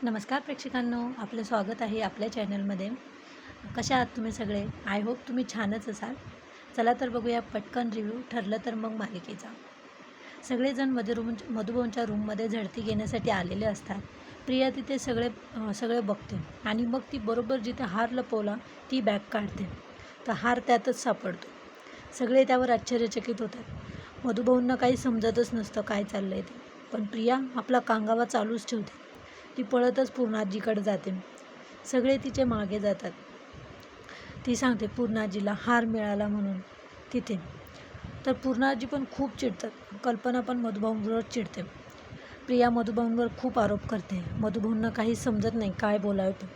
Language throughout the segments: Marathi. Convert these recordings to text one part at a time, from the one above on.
नमस्कार प्रेक्षकांनो, आपलं स्वागत आहे आपल्या चॅनलमध्ये. कशा आहात तुम्ही सगळे? आय होप तुम्ही छानच असाल. चला तर बघूया पटकन रिव्ह्यू, ठरलं तर मग मालिकेचा. सगळेजण मधुभाऊंच्या रूममध्ये झडती घेण्यासाठी आलेले असतात. प्रिया तिथे सगळे बघते आणि मग ती बरोबर जिथे हार लपवला ती बॅग काढते, तर हार त्यातच सापडतो. सगळे त्यावर आश्चर्यचकित होतात. मधुभाऊंना काही समजतच नसतं काय चाललं आहे ते. पण प्रिया आपला कांगावा चालूच ठेवते. ती पळतच पूर्णाजीकडे जाते. सगळे तिचे मागे जातात. ती सांगते पूर्णाजीला हार मिळाला म्हणून तिथे. तर पूर्णाजी पण खूप चिडतात. कल्पना पण मधुभाऊंवर चिडते. प्रिया मधुभाऊंवर खूप आरोप करते. मधुभाऊंना काही समजत नाही काय बोलावं ते.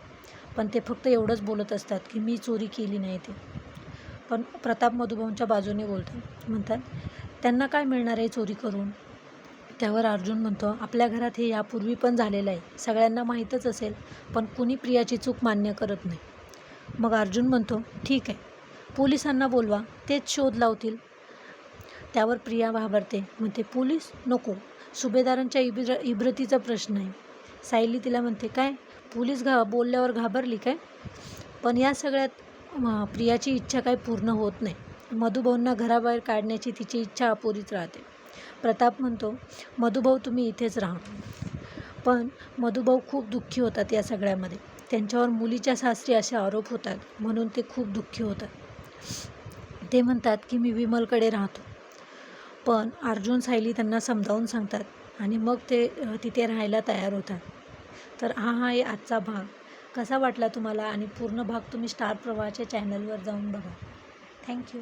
पण ते फक्त एवढंच बोलत असतात की मी चोरी केली नाही ते. पण प्रताप मधुभाऊंच्या बाजूने बोलतात. म्हणतात त्यांना काय मिळणार आहे चोरी करून. त्यावर अर्जुन म्हणतो आपल्या घरात हे यापूर्वी पण झालेलं आहे, सगळ्यांना माहीतच असेल, पण कुणी प्रियाची चूक मान्य करत नाही. मग अर्जुन म्हणतो ठीक आहे, पोलिसांना बोलवा, तेच शोध लावतील. त्यावर प्रिया घाबरते. म्हणते पोलीस नको, सुभेदारांच्या इब्रतीचा प्रश्न आहे. सायली तिला म्हणते काय पोलीस बोलल्यावर घाबरली काय. पण या सगळ्यात प्रियाची इच्छा काही पूर्ण होत नाही. मधुभाऊंना घराबाहेर काढण्याची तिची इच्छा अपुरीच राहते. प्रताप म्हणतो मधुभाऊ तुम्ही इथेच राहा. पण मधुभाऊ खूप दुःखी होतात या सगळ्यामध्ये. त्यांच्यावर मुलीच्या सासरी असे आरोप होतात म्हणून ते खूप दुःखी होतात. ते म्हणतात की मी विमलकडे राहतो. पण अर्जुन सायली त्यांना समजावून सांगतात आणि मग ते तिथे राहायला तयार होतात. तर हा आहे आजचा भाग. कसा वाटला तुम्हाला आणि पूर्ण भाग तुम्ही स्टार प्रवाहाच्या चॅनलवर जाऊन बघा. थँक्यू.